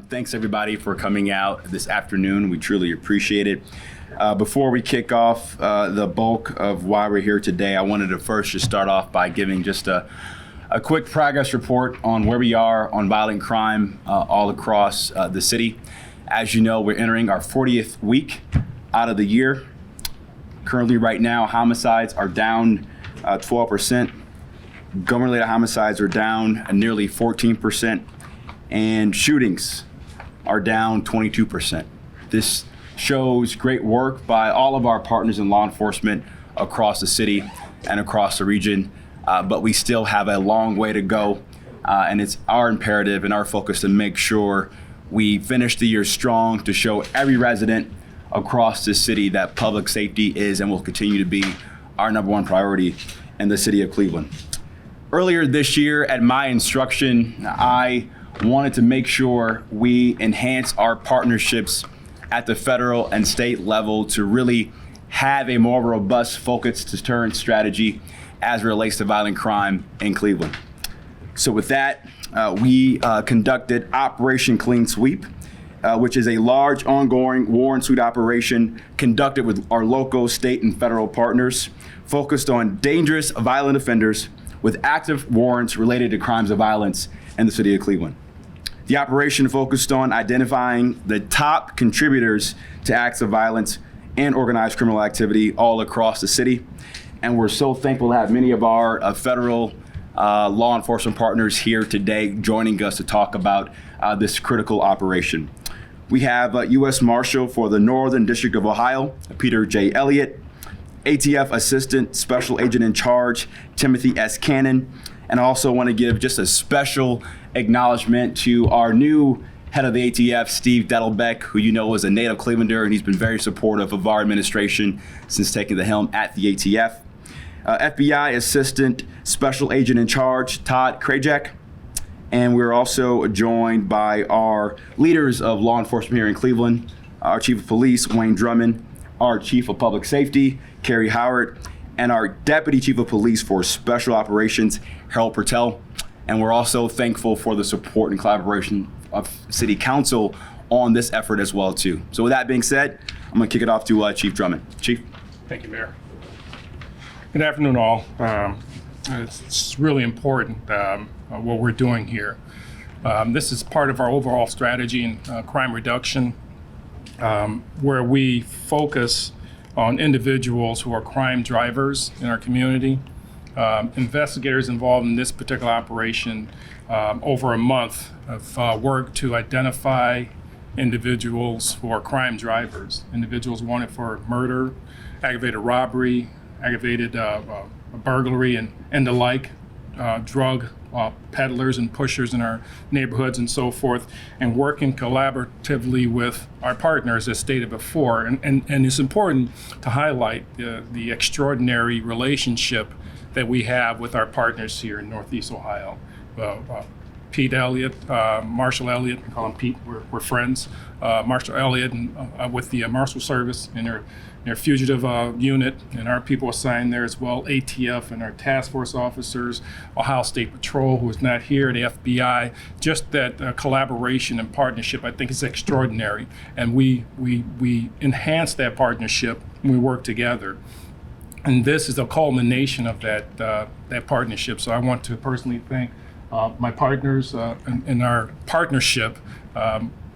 Thanks everybody for coming out this afternoon. We truly appreciate it. Before we kick off the bulk of why we're here today, I wanted to first just start off by giving just a quick progress report on where we are on violent crime all across the city. As you know, we're entering our 40th week out of the year. Currently right now, homicides are down 12%. Gun-related homicides are down nearly 14%. And shootings are down 22%. This shows great work by all of our partners in law enforcement across the city and across the region, but we still have a long way to go, and it's our imperative and our focus to make sure we finish the year strong, to show every resident across the city that public safety is and will continue to be our number one priority in the city of Cleveland. Earlier this year, at my instruction, I wanted to make sure we enhance our partnerships at the federal and state level to really have a more robust, focused deterrent strategy as it relates to violent crime in Cleveland. So with that, we conducted Operation Clean Sweep, which is a large ongoing warrant suite operation conducted with our local, state, and federal partners, focused on dangerous, violent offenders with active warrants related to crimes of violence in the city of Cleveland. The operation focused on identifying the top contributors to acts of violence and organized criminal activity all across the city. And we're so thankful to have many of our federal law enforcement partners here today joining us to talk about this critical operation. We have U.S. Marshal for the Northern District of Ohio, Peter J. Elliott, ATF Assistant Special Agent in Charge, Timothy S. Cannon, and I also want to give just a special acknowledgement to our new head of the ATF, Steve Dettelbeck, who you know is a native Clevelander, and he's been very supportive of our administration since taking the helm at the ATF. FBI Assistant Special Agent in Charge, Todd Krajak. And we're also joined by our leaders of law enforcement here in Cleveland, our Chief of Police, Wayne Drummond, our Chief of Public Safety, Kerry Howard, and our Deputy Chief of Police for Special Operations, Harold Pertel. And we're also thankful for the support and collaboration of City Council on this effort as well, too. So with that being said, I'm going to kick it off to Chief Drummond. Chief. Thank you, Mayor. Good afternoon, all. It's really important what we're doing here. This is part of our overall strategy in crime reduction, where we focus on individuals who are crime drivers in our community. Investigators involved in this particular operation over a month have worked to identify individuals who are crime drivers, individuals wanted for murder, aggravated robbery, aggravated burglary, and the like, drug peddlers and pushers in our neighborhoods and so forth, and working collaboratively with our partners, as stated before. And it's important to highlight the extraordinary relationship that we have with our partners here in Northeast Ohio. Pete Elliott, Marshall Elliott, we call him Pete, we're friends. Marshall Elliott and, with the Marshal Service in their fugitive unit, and our people assigned there as well, ATF and our task force officers, Ohio State Patrol, who is not here, the FBI. Just that collaboration and partnership, I think, is extraordinary. And we enhance that partnership when we work together. And this is a culmination of that partnership. So I want to personally thank my partners in our partnership,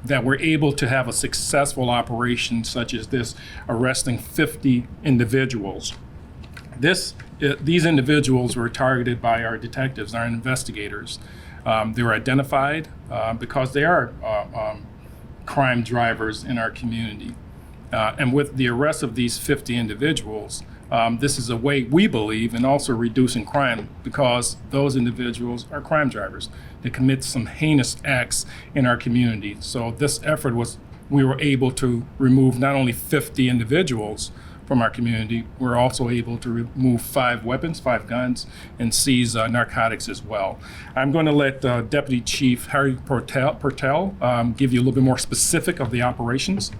that we're able to have a successful operation such as this, arresting 50 individuals. These individuals were targeted by our detectives, our investigators. They were identified because they are crime drivers in our community. And with the arrest of these 50 individuals, this is a way, we believe, in also reducing crime, because those individuals are crime drivers. They commit some heinous acts in our community. So this effort we were able to remove not only 50 individuals from our community, we're also able to remove 5 weapons, 5 guns, and seize narcotics as well. I'm going to let Deputy Chief Harry Pertel give you a little bit more specific of the operations.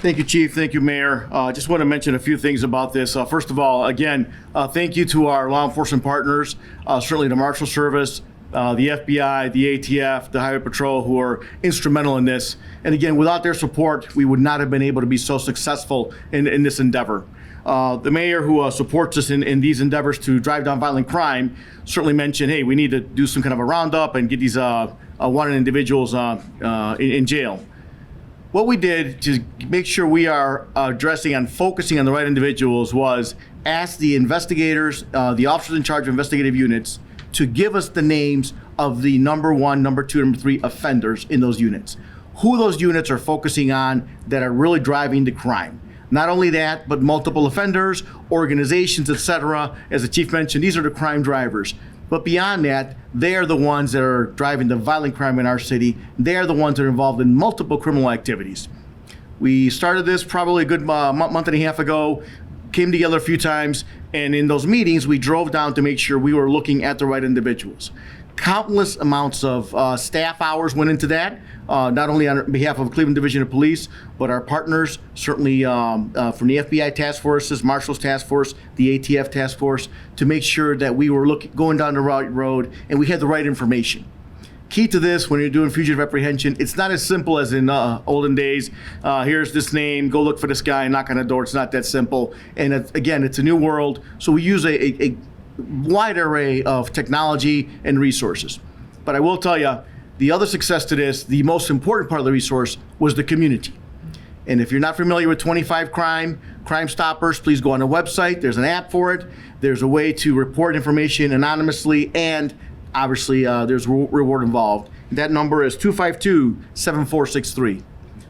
Thank you, Chief. Thank you, Mayor. Just want to mention a few things about this. First of all, again, thank you to our law enforcement partners, certainly the Marshal Service, the FBI, the ATF, the Highway Patrol, who are instrumental in this. And again, without their support, we would not have been able to be so successful in this endeavor. The mayor, who supports us in these endeavors to drive down violent crime, certainly mentioned, hey, we need to do some kind of a roundup and get these wanted individuals in jail. What we did to make sure we are addressing and focusing on the right individuals was ask the investigators, the officers in charge of investigative units, to give us the names of the number 1, number 2, number 3 offenders in those units. Who those units are focusing on that are really driving the crime. Not only that, but multiple offenders, organizations, etc. As the chief mentioned, these are the crime drivers. But beyond that, they are the ones that are driving the violent crime in our city. They are the ones that are involved in multiple criminal activities. We started this probably a good month and a half ago, came together a few times, and in those meetings, we drove down to make sure we were looking at the right individuals. Countless amounts of staff hours went into that, not only on behalf of Cleveland Division of Police, but our partners, certainly from the FBI task forces, Marshals Task Force, the ATF Task Force, to make sure that we were going down the right road and we had the right information. Key to this, when you're doing fugitive apprehension, it's not as simple as in olden days. Here's this name, go look for this guy, knock on the door. It's not that simple. And again, it's a new world, so we use a wide array of technology and resources. But I will tell you, the other success to this, the most important part of the resource was the community. And if you're not familiar with 25 Crime Stoppers, please go on the website. There's an app for it. There's a way to report information anonymously, and obviously there's reward involved. That number is 252-7463.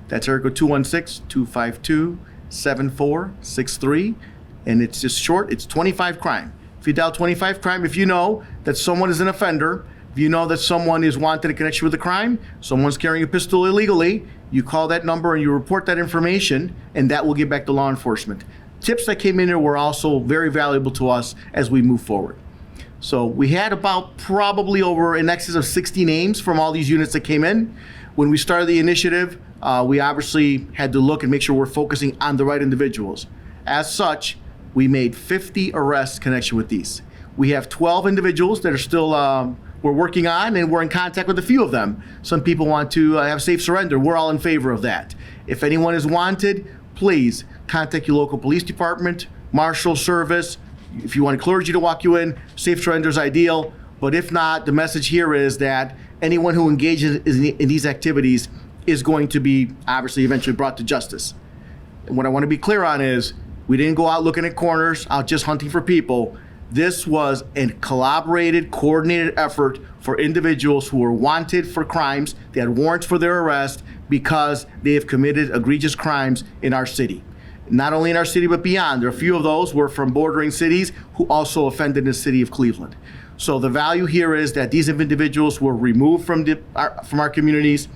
That's area code 216-252-7463. And it's just short, it's 25 Crime. If you dial 25 Crime, if you know that someone is an offender, if you know that someone is wanted in connection with a crime, someone's carrying a pistol illegally, you call that number and you report that information, and that will get back to law enforcement. Tips that came in there were also very valuable to us as we move forward. So we had about probably over in excess of 60 names from all these units that came in. When we started the initiative, we obviously had to look and make sure we're focusing on the right individuals. As such, we made 50 arrests in connection with these. We have 12 individuals that are still we're working on, and we're in contact with a few of them. Some people want to have safe surrender. We're all in favor of that. If anyone is wanted, please contact your local police department, Marshal Service. If you want a clergy to walk you in, safe surrender is ideal. But if not, the message here is that anyone who engages in these activities is going to be obviously eventually brought to justice. And what I want to be clear on is we didn't go out looking at corners, out just hunting for people. This was a collaborated, coordinated effort for individuals who were wanted for crimes. They had warrants for their arrest because they have committed egregious crimes in our city. Not only in our city, but beyond. There are a few of those who were from bordering cities who also offended in the city of Cleveland. So the value here is that these individuals were removed from our communities.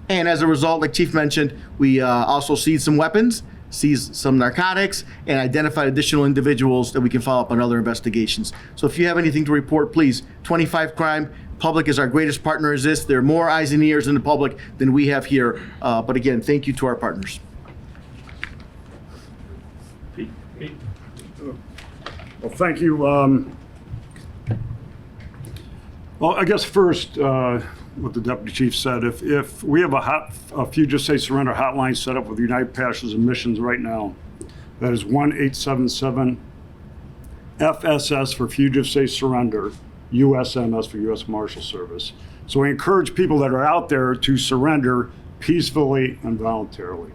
And as a result, like Chief mentioned, we also seized some weapons, seized some narcotics, and identified additional individuals that we can follow up on other investigations. So if you have anything to report, please, 25 Crime. Public is our greatest partner in this. There are more eyes and ears in the public than we have here. But again, thank you to our partners. Well, thank you. Well, I guess first, what the Deputy Chief said, if we have a Fugitive Safe Surrender hotline set up with United Pastures and Missions right now, that is 1-877-FSS for Fugitive Safe Surrender, USMS for U.S. Marshal Service. So we encourage people that are out there to surrender peacefully and voluntarily.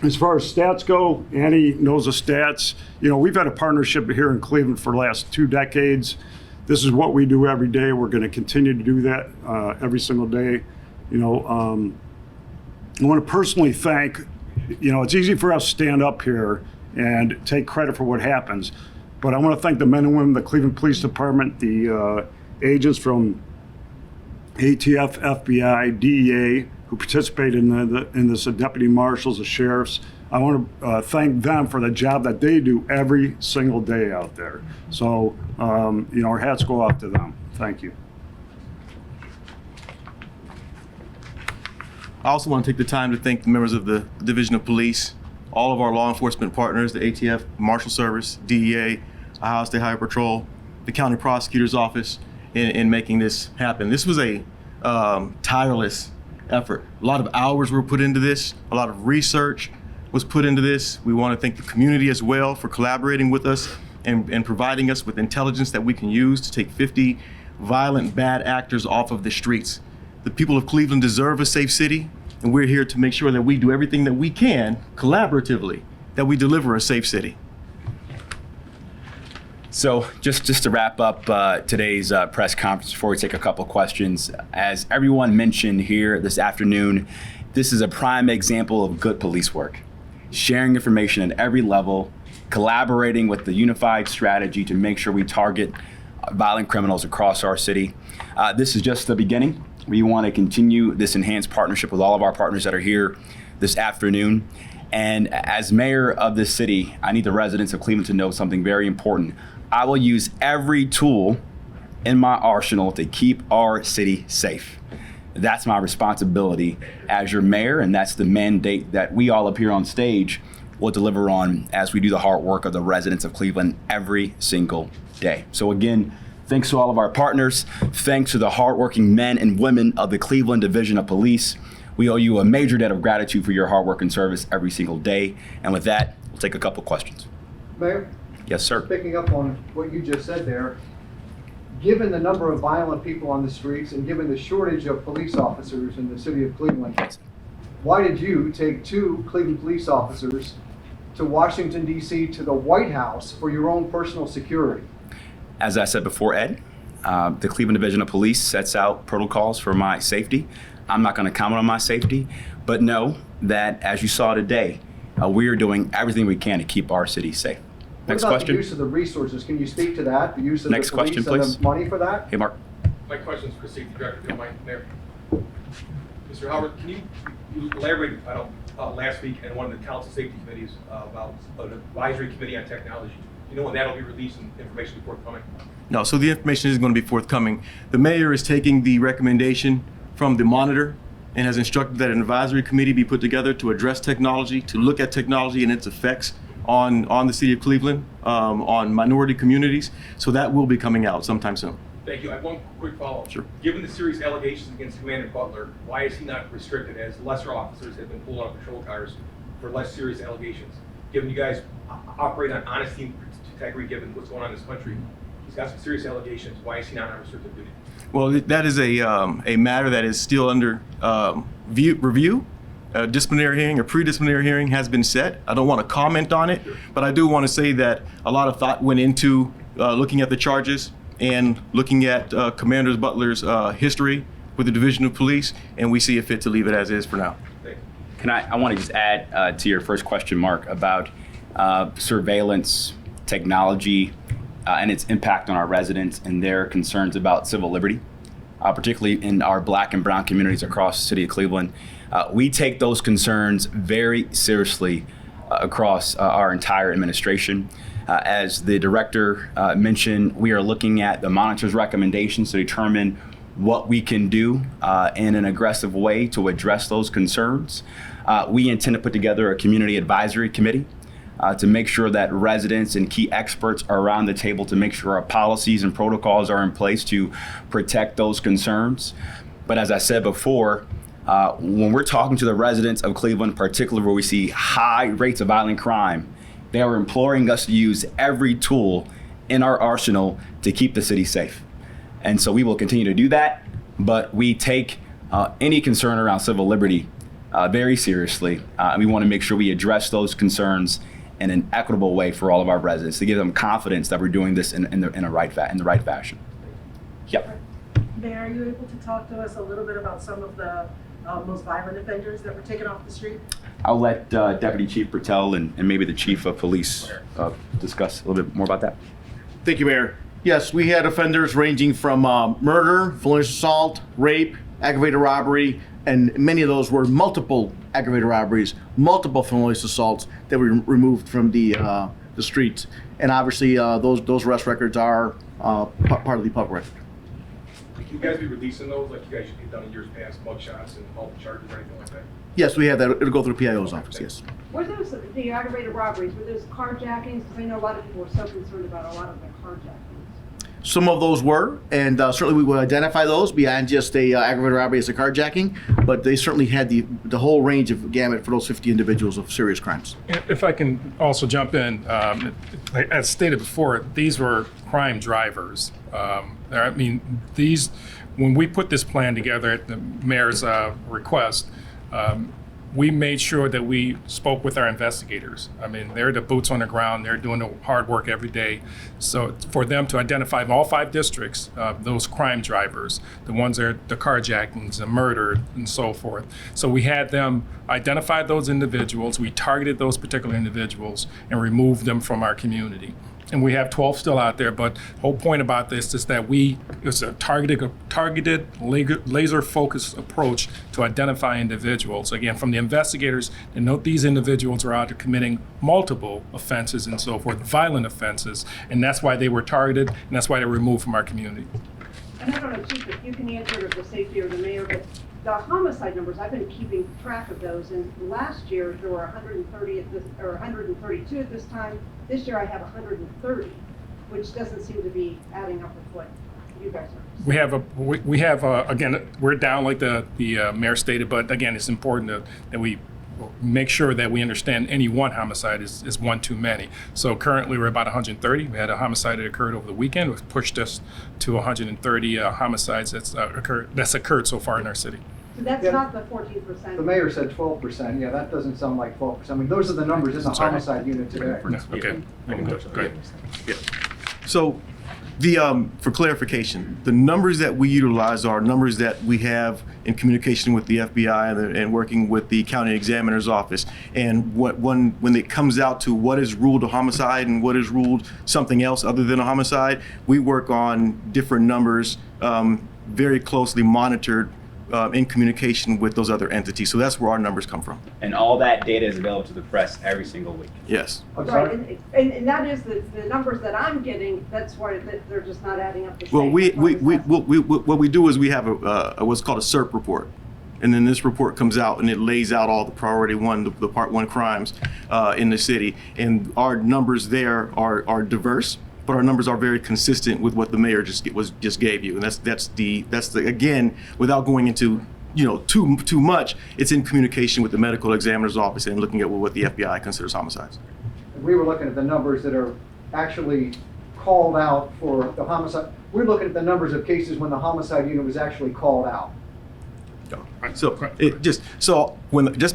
As far as stats go, Annie knows the stats. You know, we've had a partnership here in Cleveland for the last 2 decades. This is what we do every day. We're going to continue to do that every single day. You know, I want to personally thank, you know, it's easy for us to stand up here and take credit for what happens, but I want to thank the men and women of the Cleveland Police Department, the agents from ATF, FBI, DEA, who participate in this, deputy marshals, the sheriffs. I want to thank them for the job that they do every single day out there. So, you know, our hats go off to them. Thank you. I also want to take the time to thank the members of the Division of Police, all of our law enforcement partners, the ATF, Marshal Service, DEA, Ohio State Highway Patrol, the County Prosecutor's Office in making this happen. This was a tireless effort. A lot of hours were put into this. A lot of research was put into this. We want to thank the community as well for collaborating with us and providing us with intelligence that we can use to take 50 violent bad actors off of the streets. The people of Cleveland deserve a safe city, and we're here to make sure that we do everything that we can collaboratively, that we deliver a safe city. So just to wrap up today's press conference before we take a couple questions, as everyone mentioned here this afternoon, this is a prime example of good police work. Sharing information at every level, collaborating with the unified strategy to make sure we target violent criminals across our city. This is just the beginning. We want to continue this enhanced partnership with all of our partners that are here this afternoon. And as mayor of this city, I need the residents of Cleveland to know something very important. I will use every tool in my arsenal to keep our city safe. That's my responsibility as your mayor, and that's the mandate that we all up here on stage will deliver on as we do the hard work of the residents of Cleveland every single day. So again, thanks to all of our partners. Thanks to the hardworking men and women of the Cleveland Division of Police. We owe you a major debt of gratitude for your hard work and service every single day. And with that, we'll take a couple questions. Mayor? Yes, sir. Picking up on what you just said there, given the number of violent people on the streets and given the shortage of police officers in the city of Cleveland, why did you take 2 Cleveland police officers to Washington, D.C., to the White House for your own personal security? As I said before, Ed, the Cleveland Division of Police sets out protocols for my safety. I'm not going to comment on my safety, but know that as you saw today, we are doing everything we can to keep our city safe. Next what about question. The use of the resources? Can you speak to that? The use of Next the police question, and please. the money for that? Hey, Mark. My question is for Safety Director, if you don't mind, Mayor. Mr. Howard, can you elaborate, last week in one of the council safety committees about an advisory committee on technology? You know when that'll be released and information be forthcoming? No, so the information is going to be forthcoming. The mayor is taking the recommendation from the monitor and has instructed that an advisory committee be put together to address technology, to look at technology and its effects on the city of Cleveland, on minority communities. So that will be coming out sometime soon. Thank you. I have one quick follow-up. Sure. Given the serious allegations against Commander Butler, why is he not restricted as lesser officers have been pulled out of patrol cars for less serious allegations? Given you guys operate on honesty and integrity, given what's going on in this country, he's got some serious allegations. Why is he not on restricted duty? Well, that is a matter that is still under review. A disciplinary hearing, a pre-disciplinary hearing has been set. I don't want to comment on it, but I do want to say that a lot of thought went into looking at the charges and looking at Commander Butler's history with the Division of Police, and we see it fit to leave it as is for now. Thank you. I want to just add to your first question, Mark, about surveillance technology and its impact on our residents and their concerns about civil liberty, particularly in our Black and brown communities across the city of Cleveland. We take those concerns very seriously across our entire administration. As the director mentioned, we are looking at the monitor's recommendations to determine what we can do in an aggressive way to address those concerns. We intend to put together a community advisory committee to make sure that residents and key experts are around the table to make sure our policies and protocols are in place to protect those concerns. But as I said before, when we're talking to the residents of Cleveland, particularly where we see high rates of violent crime, they are imploring us to use every tool in our arsenal to keep the city safe. And so we will continue to do that, but we take any concern around civil liberty very seriously. And we want to make sure we address those concerns in an equitable way for all of our residents to give them confidence that we're doing this in the right fashion. Yep. Mayor, are you able to talk to us a little bit about some of the most violent offenders that were taken off the street? I'll let Deputy Chief Patel and maybe the Chief of Police discuss a little bit more about that. Thank you, Mayor. Yes, we had offenders ranging from murder, felonious assault, rape, aggravated robbery, and many of those were multiple aggravated robberies, multiple felonious assaults that were removed from the streets. And obviously, those arrest records are part of the public record. Can you guys be releasing those like you guys have done in years past, mug shots and all the charges or anything like that? Yes, we have that. It'll go through the PIO's office, yes. Were those the aggravated robberies, were those carjackings? Because I know a lot of people were so concerned about a lot of the carjackings. Some of those were, and certainly we will identify those beyond just a aggravated robbery as a carjacking, but they certainly had the whole range of gamut for those 50 individuals of serious crimes. If I can also jump in, as stated before, these were crime drivers. I mean, when we put this plan together at the mayor's request, we made sure that we spoke with our investigators. I mean, they're the boots on the ground. They're doing the hard work every day. So for them to identify in all 5 districts, those crime drivers, the ones that are the carjackings, the murder, and so forth. So we had them identify those individuals. We targeted those particular individuals and removed them from our community. And we have 12 still out there, but the whole point about this is that it's a targeted laser-focused approach to identify individuals. Again, from the investigators, they note these individuals are out there committing multiple offenses and so forth, violent offenses, and that's why they were targeted, and that's why they were removed from our community. And I don't know, Chief, if you can answer the safety or the mayor, but the homicide numbers, I've been keeping track of those, and last year there were 132 at this time. This year I have 130, which doesn't seem to be adding up with what you guys are. We have again, we're down like the mayor stated, but again, it's important that we make sure that we understand any one homicide is one too many. So currently we're about 130. We had a homicide that occurred over the weekend, which pushed us to 130 homicides that's occurred so far in our city. So that's not the 14%. The mayor said 12%. Yeah, that doesn't sound like 12%. I mean, those are the numbers in the Sorry. homicide unit today. Okay. Go ahead. Yeah. So for clarification, the numbers that we utilize are numbers that we have in communication with the FBI and working with the county examiner's office. And when it comes out to what is ruled a homicide and what is ruled something else other than a homicide, we work on different numbers, very closely monitored in communication with those other entities. So that's where our numbers come from. And all that data is available to the press every single week. Yes. I'm Right, sorry? and that is the numbers that I'm getting, that's why they're just not adding up the same. Well, what we do is we have a what's called a Serp Report. And then this report comes out and it lays out all the priority one, the part 1 crimes in the city. And our numbers there are diverse, but our numbers are very consistent with what the mayor just gave you. And that's the again, without going into too much, it's in communication with the medical examiner's office and looking at what the FBI considers homicides. We were looking at the numbers that are actually called out for the homicide. We're looking at the numbers of cases when the homicide unit was actually called out. So just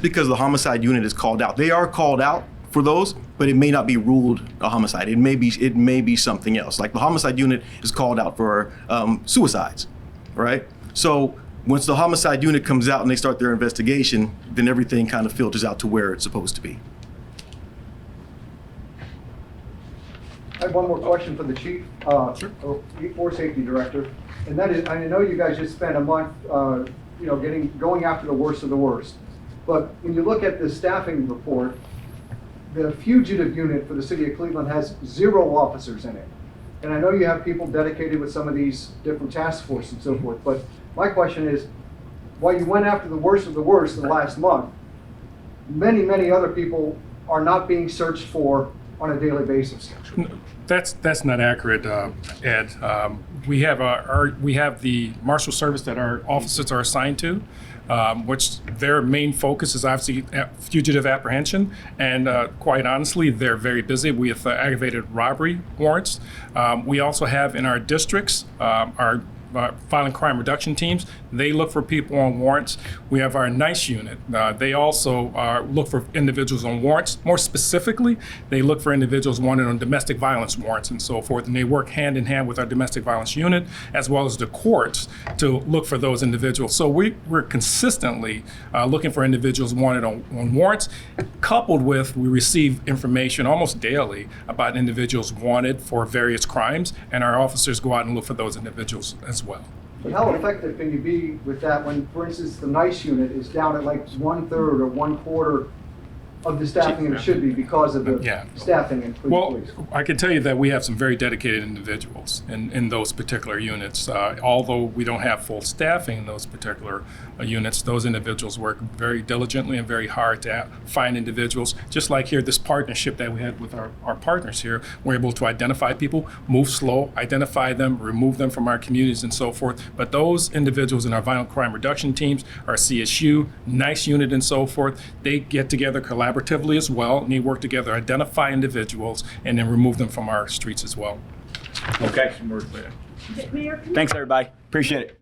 because the homicide unit is called out, they are called out for those, but it may not be ruled a homicide. It may be something else. Like the homicide unit is called out for suicides, right? So once the homicide unit comes out and they start their investigation, then everything kind of filters out to where it's supposed to be. I have one more question for the chief, or safety director, and that is, I know you guys just spent a month, going after the worst of the worst. But when you look at the staffing report, the fugitive unit for the city of Cleveland has 0 officers in it. And I know you have people dedicated with some of these different task forces and so forth, but my question is, while you went after the worst of the worst in the last month, many, many other people are not being searched for on a daily basis. That's not accurate, Ed. We have the marshal service that our officers are assigned to, which their main focus is obviously fugitive apprehension, and quite honestly, they're very busy with aggravated robbery warrants. We also have in our districts our violent crime reduction teams. They look for people on warrants. We have our NICE unit. They also look for individuals on warrants. More specifically, they look for individuals wanted on domestic violence warrants and so forth. And they work hand in hand with our domestic violence unit as well as the courts to look for those individuals. So we're consistently looking for individuals wanted on warrants, coupled with we receive information almost daily about individuals wanted for various crimes, and our officers go out and look for those individuals as well. But how effective can you be with that when, for instance, the NICE unit is down at like 1/3 or 1/4 of the staffing than it should be because of the Yeah. staffing in Well, Cleveland Police. I can tell you that we have some very dedicated individuals in those particular units. Although we don't have full staffing in those particular units, those individuals work very diligently and very hard to find individuals. Just like here, this partnership that we had with our partners here, we're able to identify people, move slow, identify them, remove them from our communities and so forth. But those individuals in our violent crime reduction teams, our CSU, nice unit and so forth, they get together collaboratively as well, and they work together, identify individuals, and then remove them from our streets as well. Okay. Mayor, can Thanks, everybody. Appreciate it.